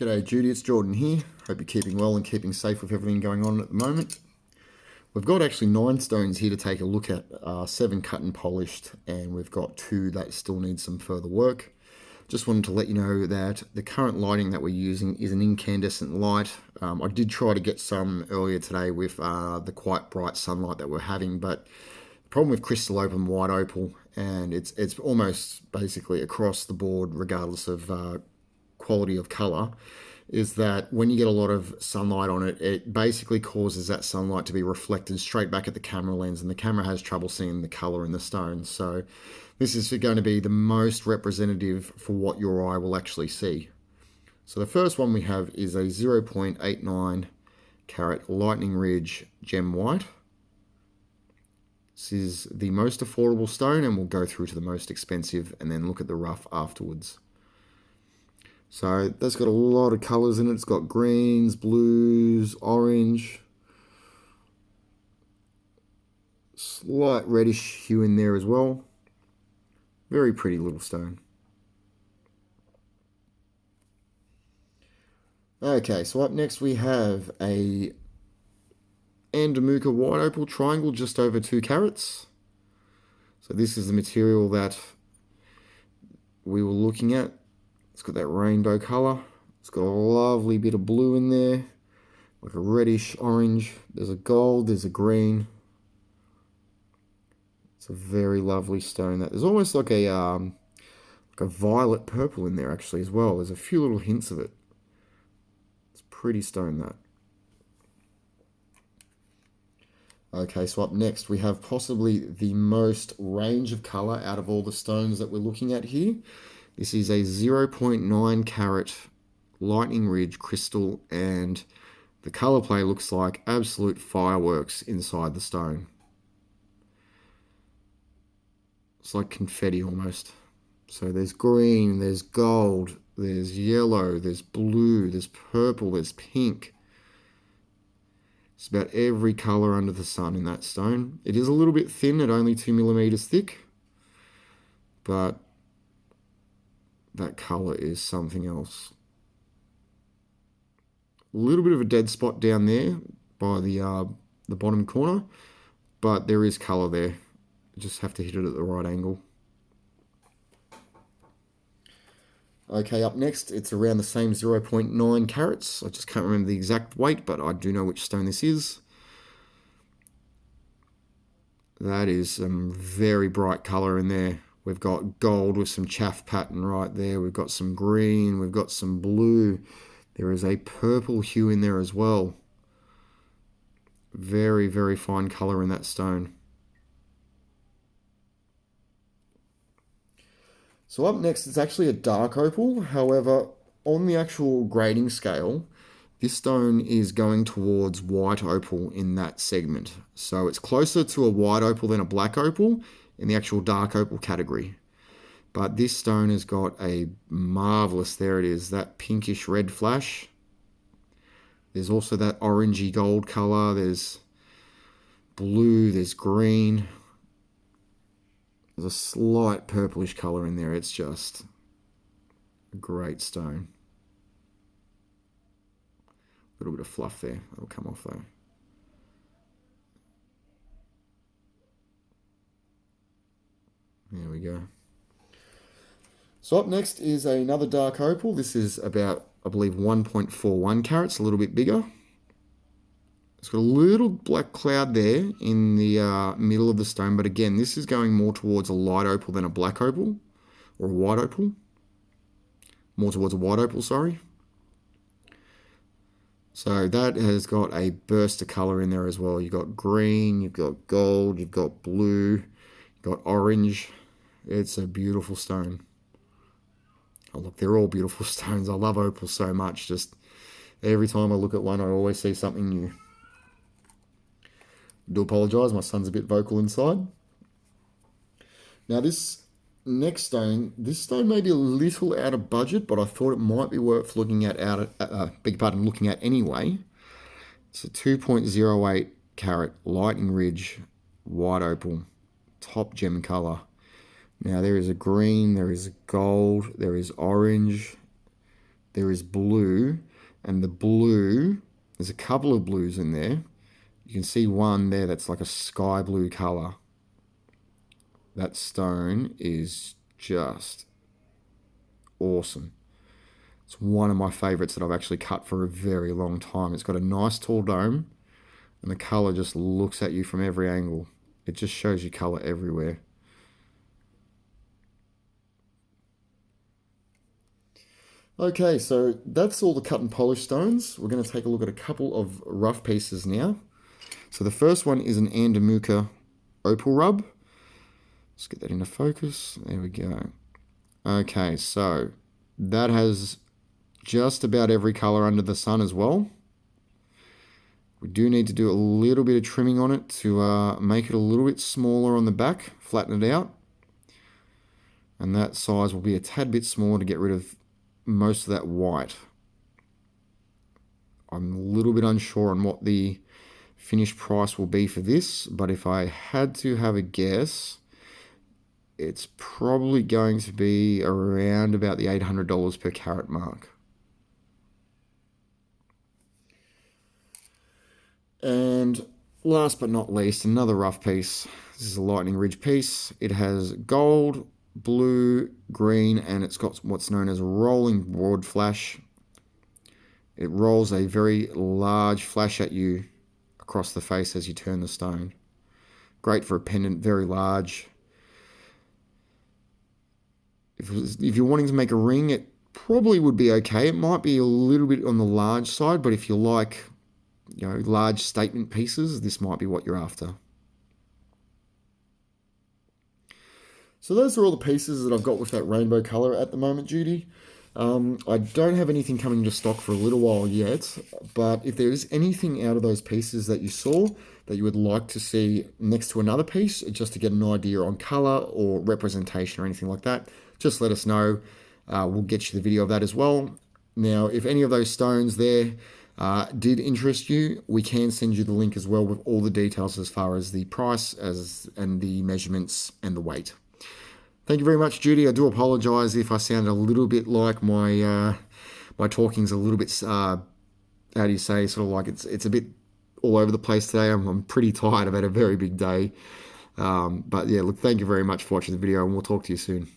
G'day Judy, it's Jordan here. Hope you're keeping well and keeping safe with everything going on at the moment. We've got actually 9 stones here to take a look at, 7 cut and polished, and we've got 2 that still need some further work. Just wanted to let you know that the current lighting that we're using is an incandescent light. I did try to get some earlier today with the quite bright sunlight that we're having, but the problem with Crystal and White Opal, and it's almost basically across the board regardless of quality of color, is that when you get a lot of sunlight on it, it basically causes that sunlight to be reflected straight back at the camera lens, and the camera has trouble seeing the color in the stones. So this is going to be the most representative for what your eye will actually see. So the first one we have is a 0.89 carat Lightning Ridge Gem White. This is the most affordable stone, and we'll go through to the most expensive and then look at the rough afterwards. So that's got a lot of colours in it. It's got greens, blues, orange, slight reddish hue in there as well. Very pretty little stone. Okay, so up next we have a Andamuka White Opal triangle, just over 2 carats. So this is the material that we were looking at. It's got that rainbow colour. It's got a lovely bit of blue in there, like a reddish orange. There's a gold, there's a green. It's a very lovely stone. There's almost like a violet purple in there actually as well. There's a few little hints of it. It's a pretty stone, that. Okay, so up next we have possibly the most range of colour out of all the stones that we're looking at here. This is a 0.9 carat Lightning Ridge crystal, and the colour play looks like absolute fireworks inside the stone. It's like confetti almost. So there's green, there's gold, there's yellow, there's blue, there's purple, there's pink. It's about every colour under the sun in that stone. It is a little bit thin at only 2 millimeters thick, but that colour is something else. A little bit of a dead spot down there by the bottom corner, but there is colour there. You just have to hit it at the right angle. Okay, up next, it's around the same 0.9 carats. I just can't remember the exact weight, but I do know which stone this is. That is some very bright colour in there. We've got gold with some chaff pattern right there. We've got some green. We've got some blue. There is a purple hue in there as well. Very, very fine colour in that stone. So up next, it's actually a dark opal. However, on the actual grading scale, this stone is going towards white opal in that segment. So it's closer to a white opal than a black opal in the actual dark opal category. But this stone has got a marvellous, there it is, that pinkish red flash. There's also that orangey gold colour. There's blue, there's green. There's a slight purplish colour in there. It's just a great stone. A little bit of fluff there. That'll come off though. There we go. So up next is another dark opal. This is about, I believe, 1.41 carats, a little bit bigger. It's got a little black cloud there in the middle of the stone, but again, this is going more towards a light opal than a black opal, or a white opal. More towards a white opal, sorry. So that has got a burst of colour in there as well. You've got green, you've got gold, you've got blue, you've got orange. It's a beautiful stone. Oh look, they're all beautiful stones. I love opals so much. Just every time I look at one, I always see something new. I do apologise, my son's a bit vocal inside. Now this next stone, may be a little out of budget, but I thought it might be worth looking at looking at anyway. It's a 2.08 carat Lightning Ridge White Opal, top gem colour. Now there is a green, there is a gold, there is orange, there is blue, and the blue, there's a couple of blues in there. You can see one there that's like a sky blue color. That stone is just awesome. It's one of my favorites that I've actually cut for a very long time. It's got a nice tall dome, and the color just looks at you from every angle. It just shows you color everywhere. Okay, so that's all the cut and polish stones. We're going to take a look at a couple of rough pieces now. So the first one is an Andamuka opal rub. Let's get that into focus. There we go. Okay, so that has just about every color under the sun as well. We do need to do a little bit of trimming on it to make it a little bit smaller on the back, flatten it out. And that size will be a tad bit smaller to get rid of most of that white. I'm a little bit unsure on what the finished price will be for this, but if I had to have a guess, it's probably going to be around about the $800 per carat mark. And last but not least, another rough piece. This is a lightning ridge piece. It has gold, blue, green, and it's got what's known as a rolling broad flash. It rolls a very large flash at you across the face as you turn the stone. Great for a pendant, very large. If you're wanting to make a ring, it probably would be okay. It might be a little bit on the large side, but if you like, large statement pieces, this might be what you're after. So those are all the pieces that I've got with that rainbow color at the moment, Judy. I don't have anything coming into stock for a little while yet, but if there is anything out of those pieces that you saw that you would like to see next to another piece, just to get an idea on color or representation or anything like that, just let us know. We'll get you the video of that as well. Now, if any of those stones there did interest you, we can send you the link as well with all the details as far as the price and the measurements and the weight. Thank you very much, Judy. I do apologize if I sound a little bit like my talking's a little bit, how do you say, sort of like it's a bit all over the place today. I'm pretty tired. I've had a very big day. But yeah, look, thank you very much for watching the video, and we'll talk to you soon.